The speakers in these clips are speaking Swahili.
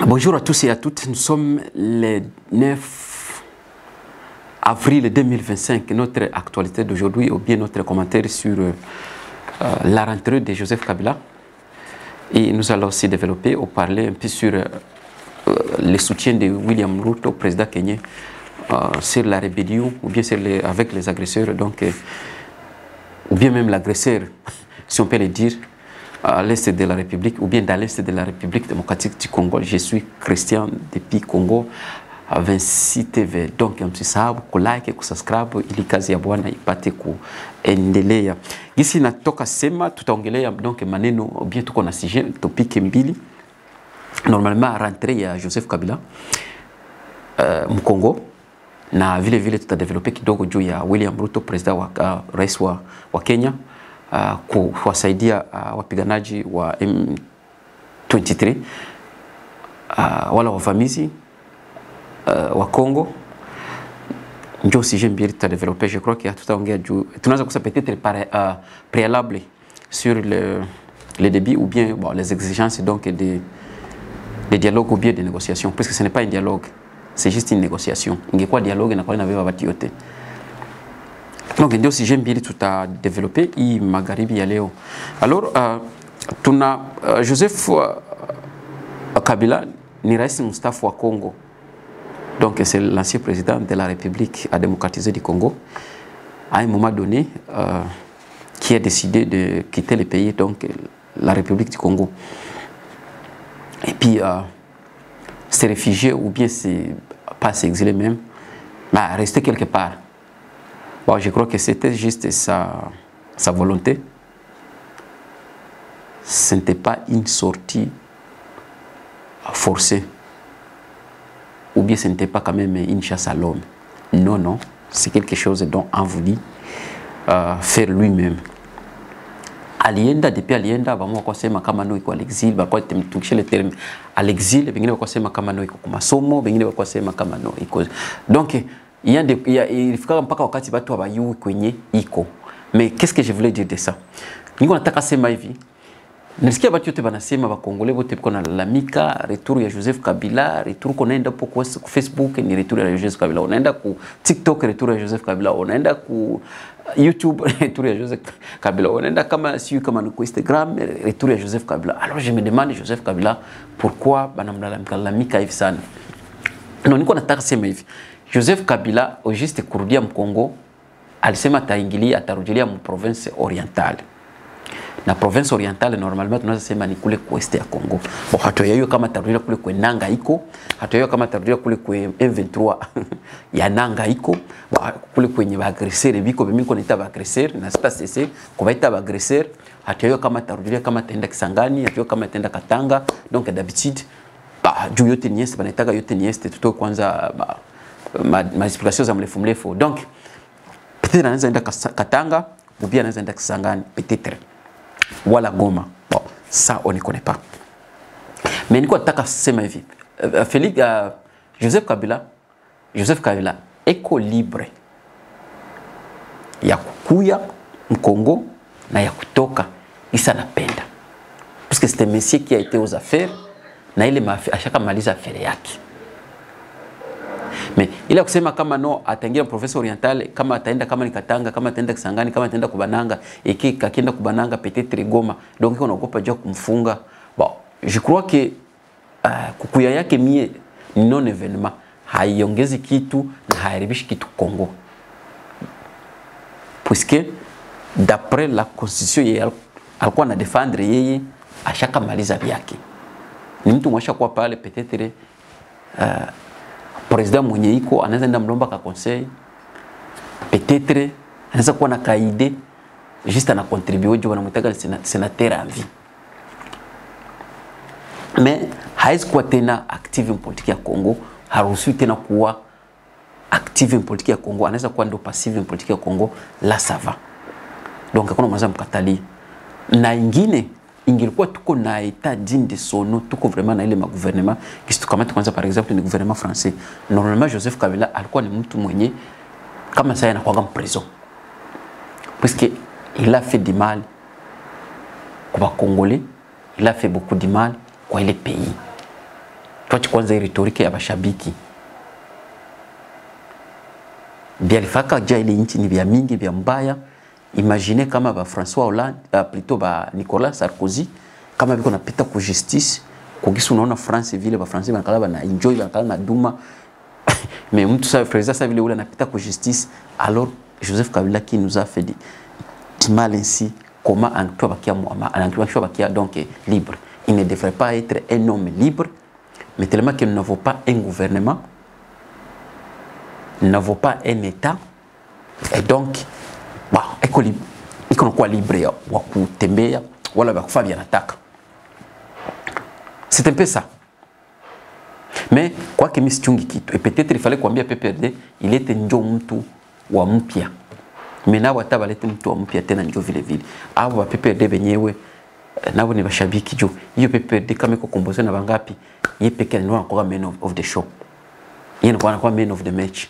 Bonjour à tous et à toutes, nous sommes le 9 avril 2025. Notre actualité d'aujourd'hui ou bien notre commentaire sur la rentrée de Joseph Kabila. Et nous allons aussi développer ou parler un peu sur le soutien de William Ruto, président kenyan, sur la rébellion ou bien sur avec les agresseurs, donc, ou bien même l'agresseur, si on peut le dire, à l'est de la République ou bien dans l'est de la République démocratique du Congo. Je suis Christian depuis Congo à 26 TV. Donc msisahau kulike, kusubscribe ili kazi ya Bwana ipate kuendelea. Gisi natoka sema tutaongelea donc maneno ou bien tuko na sujet topic mbili. Normalement rentrée ya Joseph Kabila Mkongo na vile vile tutadevelope kidogo juu ya William Ruto, president wa rais wa Kenya, kuwasaidia wapiganaji wa M23 wala wavamizi wa Congo. Ndio sujet mbili tutadevelope. Je crois que tutaongea juu tunaweza kusema peut-être préalable sur le début ou bien bon, les exigences donc des dialogues ou bien des négociations, parce que ce n'est pas un dialogue, c'est juste une négociation. Ingekuwa dialogue na kwa nabeba watu yote. Donc ndio sujet mbili tutadevelope hii magharibi ya leo. Alors tuna Joseph Kabila ni rais mstaafu wa Congo. Donc c'est l'ancien président de la République à démocratiser du Congo. À un moment donné, qui a décidé de quitter le pays, donc la République du Congo. Et puis, se réfugier ou bien pas s'exiler même, mais rester quelque part. Bon, je crois que c'était juste sa volonté. Ce n'était pas une sortie forcée. Ou bien ce n'était pas quand même une chasse à l'homme. Non, non. C'est quelque chose dont on voulait faire lui-même. Alienda, depuis alienda, bamwa kwa sema kama no iko à l'exil, bakwa tumikishe le terme à l'exil, bengine kwa sema kama no iko kwa masomo, bengine kwa sema kama no iko. Donc ilifika mpaka wakati watu habayui kwenye iko. Mais qu'est-ce que je voulais dire de ça? Niko nataka sema hivi. Nisikia watu wote wanasema bakongole wote biko na lalamika retour ya Joseph Kabila, retour konaenda po kwa Facebook ni retour ya Joseph Kabila, unaenda ku TikTok retour ya Joseph Kabila, unaenda ku YouTube retour ya Joseph Kabila, unaenda kama siyo kama ku Instagram retour ya Joseph Kabila. Alors je me demande Joseph Kabila pourquoi banamlalamika hivi sana. Non, niko nataka sema hivi. Joseph Kabila au juste kurudia Mkongo alisema ataingilia atarudilia mu province orientale. Na province orientale normalement tunaweza sema ni kule kwa est ya Congo. Bon, hatoyayo kama tarudia kule kwa Nanga iko, hatoyayo kama tarudia kule kwa M23 ya Nanga iko, kule kwenye agresseur biko bimiko nita agresseur na sita cc kwa ita agresseur, hatoyayo kama tarudia kama tenda Kisangani, hatoyayo kama tenda Katanga. Donc d'habitude juu yote ni est banataka yote ni est tutoe kwanza ma explication za mrefu. Donc peut-être anaweza enda Katanga ou bien anaweza enda Kisangani peut-être. Wala Goma. Bon, ça on ne connaît pas. Mais niko nataka sema hivi. Joseph Kabila eko libre ya kukuya Mkongo na ya kutoka isa napenda. Parce que c'est un monsieur qui a été aux affaires na ile ashaka maliza affaire yake. Mais ila kusema kama no ataingia province orientale, kama ataenda kama ni Katanga, kama ataenda Kisangani, kama ataenda Kubananga, kakienda Kubananga peut-être Goma, donc on ogopa jua kumfunga. Bon, je crois que kukuya yake mie non événement haiongezi kitu na hairibishi kitu Congo. Puisque d'après la constitution alikuwa na défendre yeye ashaka maliza vyake. Ni mtu mwasha kwa pale peut-être président mwenye iko anaweza enda mlomba ka conseil, peut-être anaweza kuwa na kaide juste na contribuer juu wanamtaka sénateur en vie. Mais haizi kuwa tena active en politique ya Congo, haruhusiwi tena kuwa active en politique ya Congo, anaweza kuwa ndo passive en politique ya Congo, la ça va. Donc hakuna mwanzo mkatali. Na ingine ingilikuwa tuko na état digne de son nom, tuko vraiment na ile ma gouvernement kitu kama tuanza par exemple ni gouvernement français. Normalement Joseph Kabila alikuwa ni mtu mwenye kama sasa anakuwa en prison. Parce que il a fait du mal kwa Congolais, il a fait beaucoup de mal kwa ile pays. tuache kwanza rhetorique ya bashabiki. Bia lifaka ja ile nchi ni vya mingi vya mbaya. Imaginez kama ba François Hollande, plutôt ba Nicolas Sarkozy, kama biko napita ku justice, kugisu unaona France vile ba Français banakala na enjoy banakala na duma. Mais mtu sa frère ça vile ule anapita ku justice, alors Joseph Kabila qui nous a fait du mal ainsi, comment Antoine Bakia donc libre. Il ne devrait pas être un homme libre, mais tellement que nous n'avons pas un gouvernement, nous n'avons pas un État, et donc, il quoi libre, c'est un peu ça. Mais quoi que Miss Chungi Kitu, et peut-être il fallait qu'on bien PPRD, il était njo mtu wa mpya. Mais na wata balete mtu wa mpya tena njo vile vile. Abo wa PPRD benyewe nabo ni bashabiki jo. Hiyo PPRD kama iko kombozo na bangapi, yeye peke yake anakuwa man of the show. Yeye anakuwa man of the match.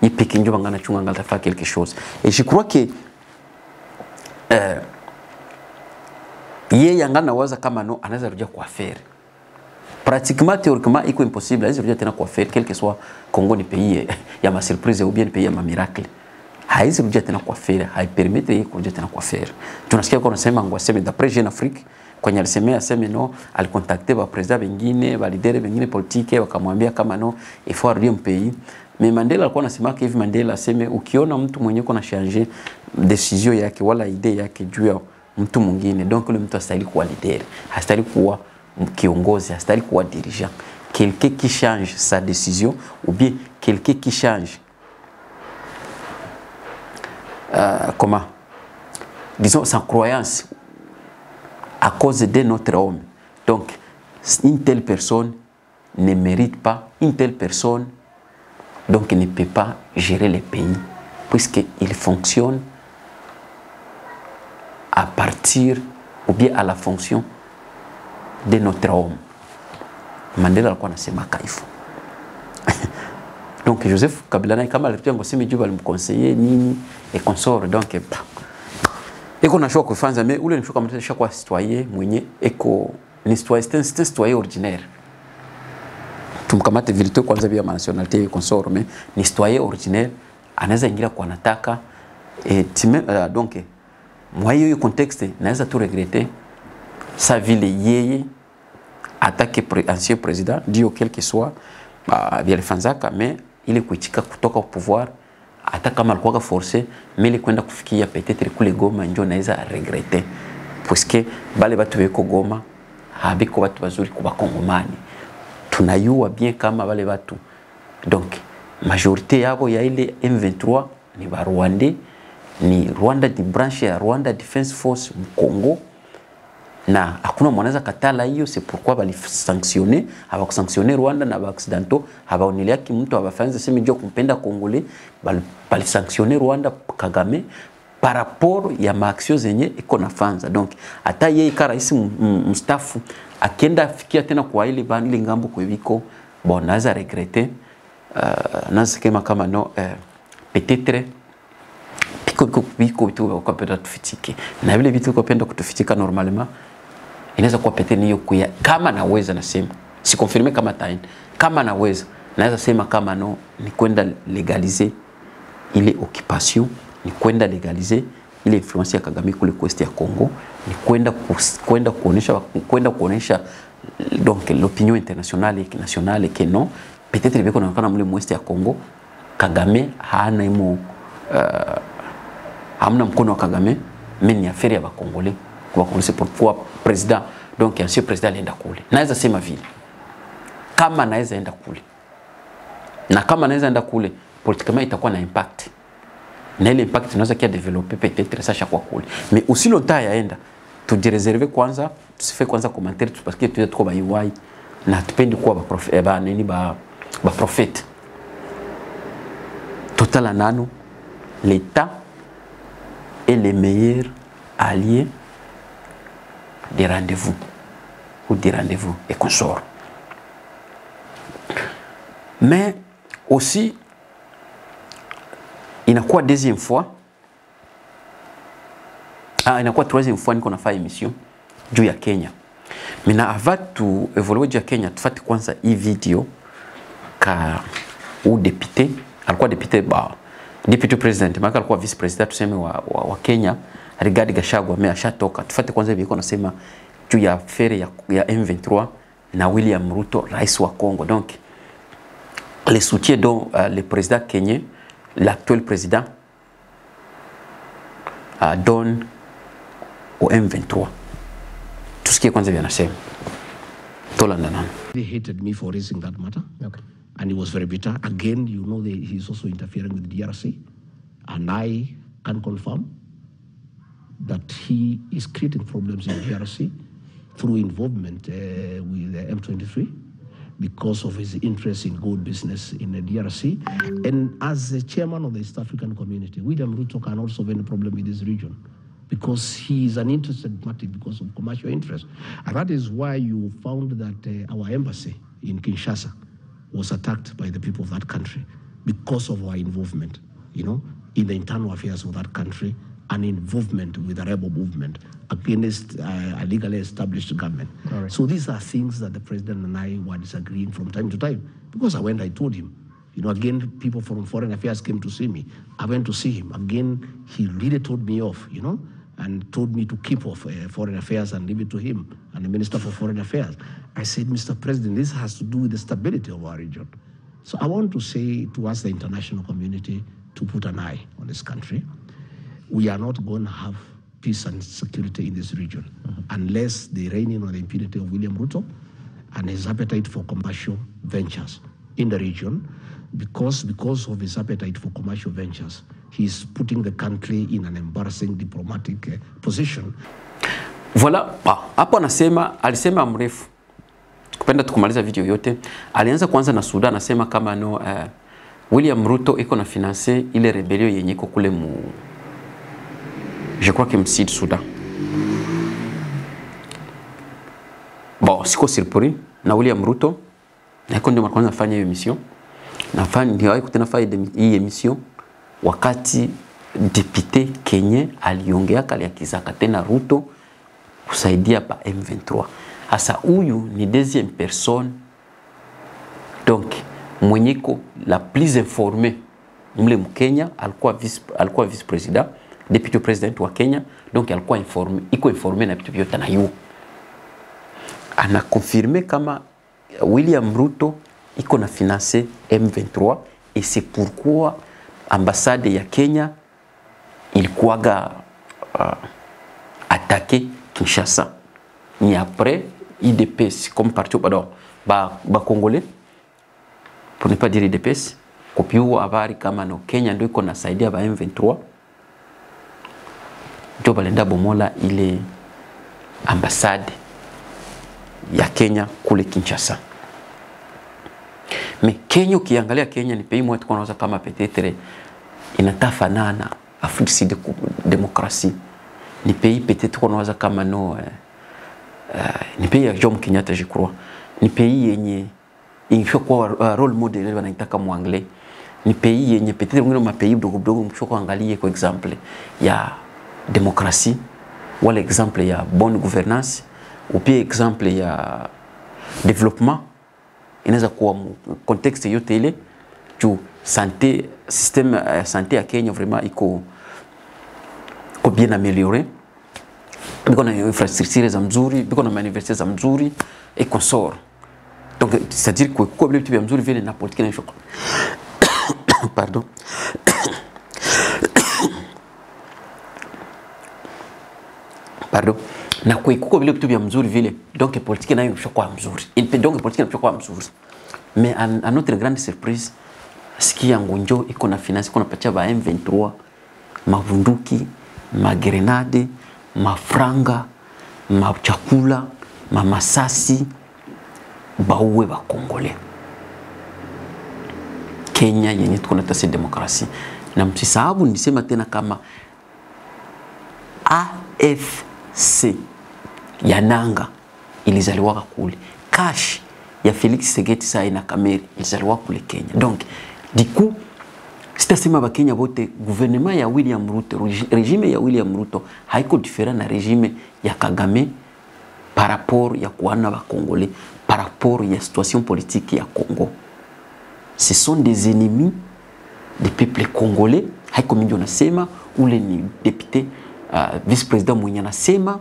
Yeye peke njo bangana chunga ngala faire quelque chose. Et je crois que yeye yangana waza kama no anaweza rudia kwa faire. Pratiquement, théoriquement, il est impossible. Il y a quoi faire, quel que soit Congo, ni pays, il y a ma surprise ou bien pays, il y a ma miracle. Il y a quoi faire, il permet de quoi faire. Tu n'as qu'on sait mais d'après Jeune Afrique, quand il y a le semé à Semeno, elle contacter le président Benguine, le leader Benguine politique, il y a Kamano, il faut arriver un pays. Mais Mandela, quand on a sema que Mandela, c'est mais ou qui on a mtu mwenye qu'on a changé décision yake wala idée yake juu ya mtu mwingine. Donc le mtu astahili kuwa leader, astahili kuwa kiongozi, astahili kuwa dirigeant, quelqu'un qui change sa décision ou bien quelqu'un qui change comment disons sa croyance à cause d'un autre homme. Donc une telle personne ne mérite pas, une telle personne donc ne peut pas gérer le pays puisqu'il fonctionne à partir ou bien à la fonction de notre homme. Mandela alikuwa anasema kaifu. Donc Joseph Kabila na kama alipia ngosemi juba alimconseiller nini et consort donc eko na choix kufanza mais ule ni choix kama chaque citoyen mwenye eko ni citoyen c'est un citoyen ordinaire. Tumkamate vile tu kwanza via nationalité consort mais ni citoyen ordinaire anaweza ingia kwa nataka et donc moi hiyo contexte naweza tu regretter sa vile yeye attaqué ancien président dio quel que soit via Fanzaka mais il est kuitika kutoka au pouvoir hata kama alikuwa forcé mais il kwenda kufikia peut-être kule Goma ndio naweza regretter parce que bale batu beko Goma habiko batu bazuri kuba Kongomani tunayua bien kama bale batu donc majorité yabo ya ile M23 ni ba Rwandais ni Rwanda di branche ya Rwanda Defense Force Congo na hakuna mwanaweza katala hiyo. C'est pourquoi bali sanctionner aba sanctionner Rwanda na ba occidentaux aba onilia ki mtu abafanza sema ndio kumpenda Congolais bali sanctionner Rwanda Kagame par rapport ya maaction zenye iko na fanza. Donc hata yeye karaisi mstafu akenda fikia tena kwa ile bani ngambo kwa biko bon naza regretter naza kama no peut-être biko vitu kwa penda tufitike na vile vitu kwa penda kutufitika normalement inaweza kuwa peut-être niyo kuya kama naweza nasema si confirmer kama taini kama naweza sema kama no ni kwenda legaliser ile occupation ni kwenda legaliser ile influence ya Kagame kule kwest ya Congo ni kwenda kuonesha donc l'opinion internationale et nationale que non peut-être biko naonekana mule mwest ya Congo Kagame hana imo hamna mkono wa Kagame mais ni affaire ya ba Congolais kwa Congolais. C'est pourquoi président donc ancien président alienda kule naweza sema vile kama naweza enda kule na kama naweza enda kule politiquement itakuwa na impact na ile impact tunaweza kia développer peut-être ça kwa kule mais aussi longtemps yaenda tu réserver kwanza tusife kwanza commentaire parce que tu es trop baiwai na tupendi kuwa ba prophète total anano l'État est le meilleur allié des rendez-vous ou des rendez-vous et consorts. Mais aussi, il y a quoi deuxième fois, il y a quoi troisième fois qu'on a fait émission du ya Kenya. Mina avatu evoluer ya Kenya tufati kwanza hii video ka u député alikuwa député deputy president maka alikuwa vice president tuseme wa Kenya Rigathi Gachagua ashatoka. Tufate kwanza hivi iko nasema juu ya affaire ya M23 na William Ruto rais wa Congo. Donc les soutiens dont le président kenyan, l'actuel président donne au M23. Tout ce qui est kwanza vyanasema tolanda nana. He hated me for raising that matter. Okay. And he was very bitter. Again, you know, he's also interfering with the DRC. And I can confirm that he is creating problems in the DRC through involvement with the M23 because of his interest in gold business in the DRC. And as the chairman of the East African community, William Ruto can also have any problem in this region because he is an interested party because of commercial interest. And that is why you found that our embassy in Kinshasa was attacked by the people of that country because of our involvement, you know, in the internal affairs of that country and involvement with the rebel movement against a legally established government. Right. So these are things that the president and I were disagreeing from time to time. Because I told him, you know, again, people from Foreign Affairs came to see me. I went to see him. Again, he really told me off, you know, and told me to keep off Foreign Affairs and leave it to him and the Minister for Foreign Affairs. I said, Mr. President, this has to do with the stability of our region. So I want to say to us, the international community, to put an eye on this country. We are not going to have peace and security in this region unless the reigning on the impunity of William Ruto and his appetite for commercial ventures in the region. Because of his appetite for commercial ventures, he's putting the country in an embarrassing diplomatic position. Voilà, hapo alisema mrefu. Kupenda tukumaliza video yote. Alianza kwanza na Sudan, anasema kama no William Ruto iko na financer ile rebellion yenye iko kule je crois que Sud Soudan. Bon, siko surpris na William Ruto. Na iko ndio mwanzo afanye hiyo mission. Ndio haikutena faida hii emission wakati député Kenya aliongea kali akizaka tena Ruto kusaidia pa M23. Hasa huyu ni deuxième personne donc mwenyeko la plus informée mle Mkenya, alikuwa vice president deputy president wa Kenya, donc alikuwa informé na vitu vyote na yu ana confirmé kama William Ruto iko na financer M23 et c'est pourquoi ambassade ya Kenya ilikuwaga attaqué Kinshasa. Ni après IDPS comme parti pardon ba congolais pour ne pas dire IDPS kopiwa habari kama no Kenya ndio iko nasaidia ba M23 ndio balenda bomola ile ambassade ya Kenya kule Kinshasa. Mais Kenya ukiangalia Kenya ni pays moja tunaanza kama peut-être inatafanana Afrique Sud démocratie. Ni pays peut-être tunaanza kama no ni pays ya Jomo Kenyatta je crois. Ni pays yenye ingekuwa role model wanaitaka muangalie. Ni pays yenye peut-être ngine ma pays dogo mshoko angalie kwa exemple ya démocratie wala exemple ya bonne gouvernance ou bien exemple ya développement inaweza kuwa contexte yote ile juu santé système santé ya Kenya vraiment iko bien amélioré, biko na infrastructure za mzuri, biko na universités za mzuri et consort. Donc c'est-à-dire que kwa vitu vya mzuri vile na politique na shoko pardon pardon na kuikuko vile vitu vya mzuri vile, donc politique nayo mshoko mzuri, donc politique mshoko mzuri. Mais à notre grande surprise, sikia ngonjo iko na finance iko na pacha ba M23 mavunduki, magrenade, mafranga, machakula, mamasasi bauwe ba Kongole. Kenya yenye tuko na tasi demokrasi. Na msisahabu nisema tena kama AFC ya Nanga ilizaliwa kule. Cash ya Felix Tshisekedi saa ina Kameri ilizaliwa kule Kenya. Donc du coup sitasema ba Kenya wote gouvernement ya William Ruto, regime ya William Ruto haiko different na regime ya Kagame par rapport ya kuana ba Congolais, par rapport ya situation politique ya Congo. Ce sont des ennemis des peuples congolais. Haiko mingi unasema ule ni député vice-président mwenye anasema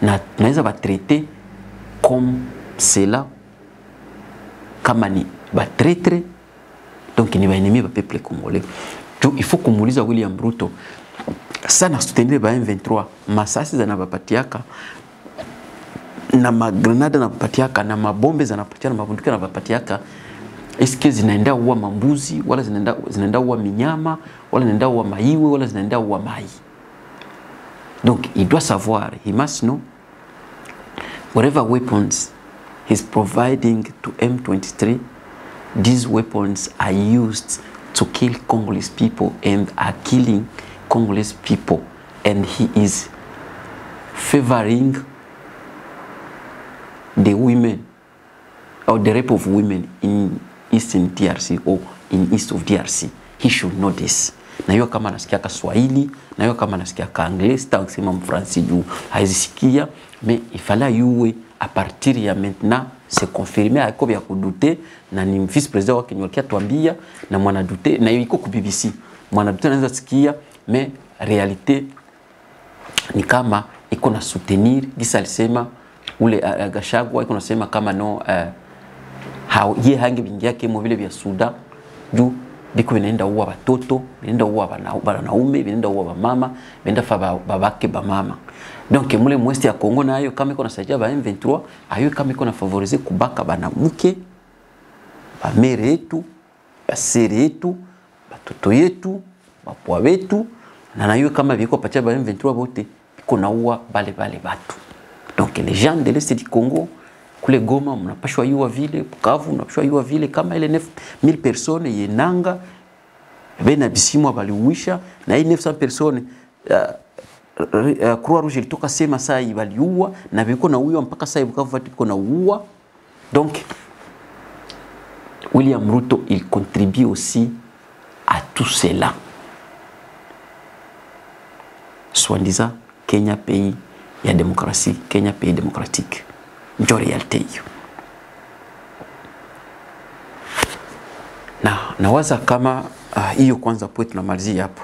na tunaweza ba traiter comme cela kama ni ba traître, donc ni ba ennemi ba peuple congolais. Donc il faut kumuuliza William Ruto sana soutenir ba M23, masasi zanabapatiaka na magrenade zanabapatiaka na mabombe zanapatiana na mabunduki zanabapatiaka, est-ce que zinaenda uwa mambuzi wala zinaenda uwa minyama wala zinaenda uwa maiwe wala zinaenda uwa mai? Donc il doit savoir, he must know whatever weapons he's providing to M23, these weapons are used to kill Congolese people and are killing Congolese people, and he is favoring the women or the rape of women in Eastern DRC or in east of DRC. He should know this. Na hiyo kama nasikia Kiswahili, na hiyo kama nasikia Anglais, sita kusema Mfransi juu haizisikia, mais il fallait yuwe à partir ya maintenant se confirmer haiko vya kudute, na ni vice-president wake nyokia tuambia na mwana dute, na hiyo iko ku BBC. Mwana dute anaweza sikia, mais réalité ni kama iko na soutenir gisa alisema ule Gachagua, iko nasema kama no ye hangi bingi yake mo vile vya Sudan juu biko vinaenda uwa watoto, vinaenda uwa wanaume, vinaenda uwa mama, vinaenda fa babake ba mama. Donc mule mwesti ya Kongo na ayo kama iko nasaidia ba M23, ayo kama iko na favoriser kubaka banamuke, ba mere yetu, ba sere yetu, batoto yetu, bapwa wetu, na nayo kama biko patia ba M23 bote biko na uwa bale batu. Donc les gens de l'Est du Congo, kule Goma mnapashwa yuwa vile, Bukavu mnapashwa yuwa vile, kama ile 9000 personnes yenanga bena bisimwa baliuisha, na ile 900 personnes Croix Rouge ilitoka sema saa baliuwa, na biko na uwa mpaka saa Bukavu vati biko na uwa. Donc William Ruto il contribue aussi à tout cela. Soi-disant Kenya pays ya démocratie, Kenya pays démocratique. Ndio realite hiyo. Na waza kama hiyo kwanza point tunamalizia hapo.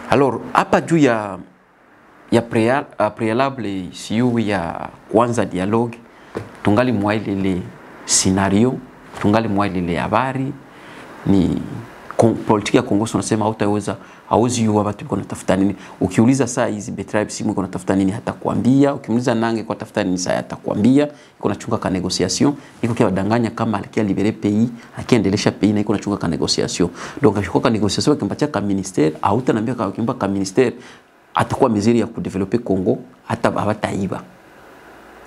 Alors hapa juu ya préalable siyo ya kwanza dialogue, tungali mwaile ile scenario, tungali mwaile ile habari, ni politiki ya Kongo tunasema hauzi yuwa watu biko natafuta nini. Ukiuliza saa hizi Betribe simu iko natafuta nini hata kuambia, ukiuliza Nange kwa tafuta nini saa hata kuambia, iko nachunga ka negotiation, iko kia wadanganya kama alikia libere pays, akiendelesha pays na iko nachunga ka negotiation. Donc akishukua ka negotiation akimpatia ka ministère, hauta naambia kimpa ka ministère atakuwa mizuri ya kudeveloper Kongo hata hawataiba.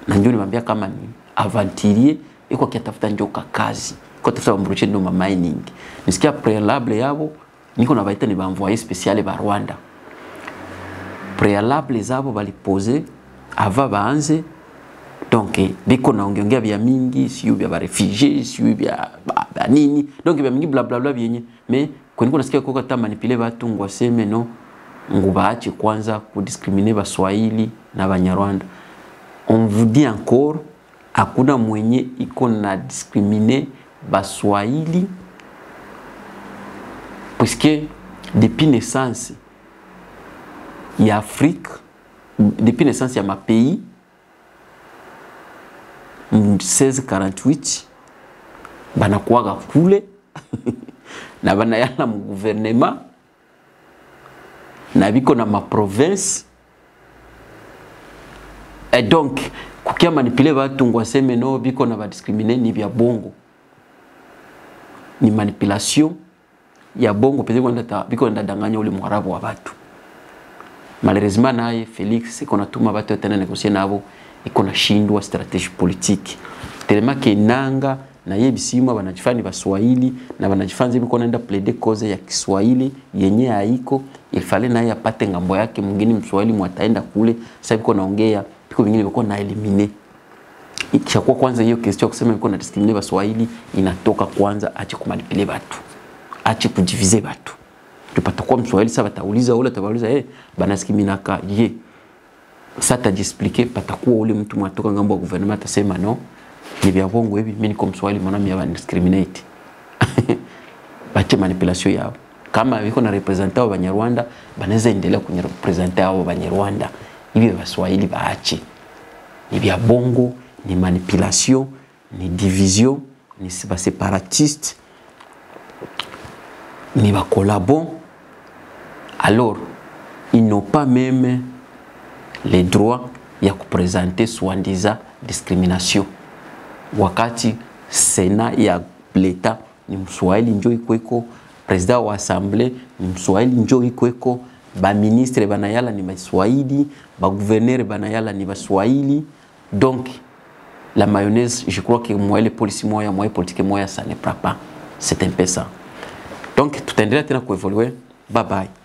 Na njoo nimwambia kama ni aventurier iko kia tafuta njoka kazi. Kwa tafuta mbruche ndo ma mining. Nisikia préalable yabo niko na baita ni ba envoyé spécial ba Rwanda. Préalable zabo bali poser ava baanze, donc biko na ongeongea bya mingi, siyo bya ba réfugiés, siyo bya nini, donc bya mingi bla bla bla byenye, mais kwenye nasikia koka ta manipuler watu ngwaseme no ngubaache kwanza kudiscriminer ba Swahili na Banyarwanda. On vous dit encore hakuna mwenye iko na discriminer Baswahili, puisque depuis naissance ya Afrique, depuis naissance ya ma pays 1648 banakuwaga kule na banayala mu gouvernement na biko na ma province, et donc kukia manipuler watu ngwaseme no biko na ba discriminer ni vya bongo, ni manipulation ya bongo pezi kwa biko ndadanganya ule mwarabu wa watu. Malheureusement naye Felix iko natuma watu tena negocier nabo, iko na shindwa strategie politique. Tellement que nanga na yebisima banajifani ba Swahili na banajifanya biko naenda plaider cause ya Kiswahili yenye haiko, il fallait naye apate ngambo yake mwingine Mswahili mwataenda kule, sasa biko naongea biko vingine biko na eliminer. Ikishakuwa kwanza hiyo kesi kusema biko na discriminer ba Swahili inatoka kwanza, ache kumanipuler watu, ache kudiviser watu. Tupata kwa Mswahili sasa batauliza ule tabauliza bana discriminaka ye sata expliquer patakuwa ule mtu mwatoka ngambo wa gouvernement atasema no ni vya bongo hivi mimi niko Mswahili mbona mimi discriminate bache manipulation yao kama wiko na representer wa Banyarwanda banaweza endelea kwenye representer wa Banyarwanda hivi Waswahili baache ni vya bongo ni manipulation ni division ni séparatiste ni ba collabo. Alors ils n'ont pas même les droits ya kupresenter soi-disant discrimination wakati Sénat ya l'État ni Mswahili njoo ikweko, president wa assemblée ni Mswahili njoo ikweko, ba ministre banayala ni Baswahili, ba gouverneur banayala ni Baswahili. Donc la mayonnaise, je crois que moi les policiers moya, moi politique moya, ça ne prend pas. C'est un peu ça. Donc tout endelea tena kuevoluer. Bye bye.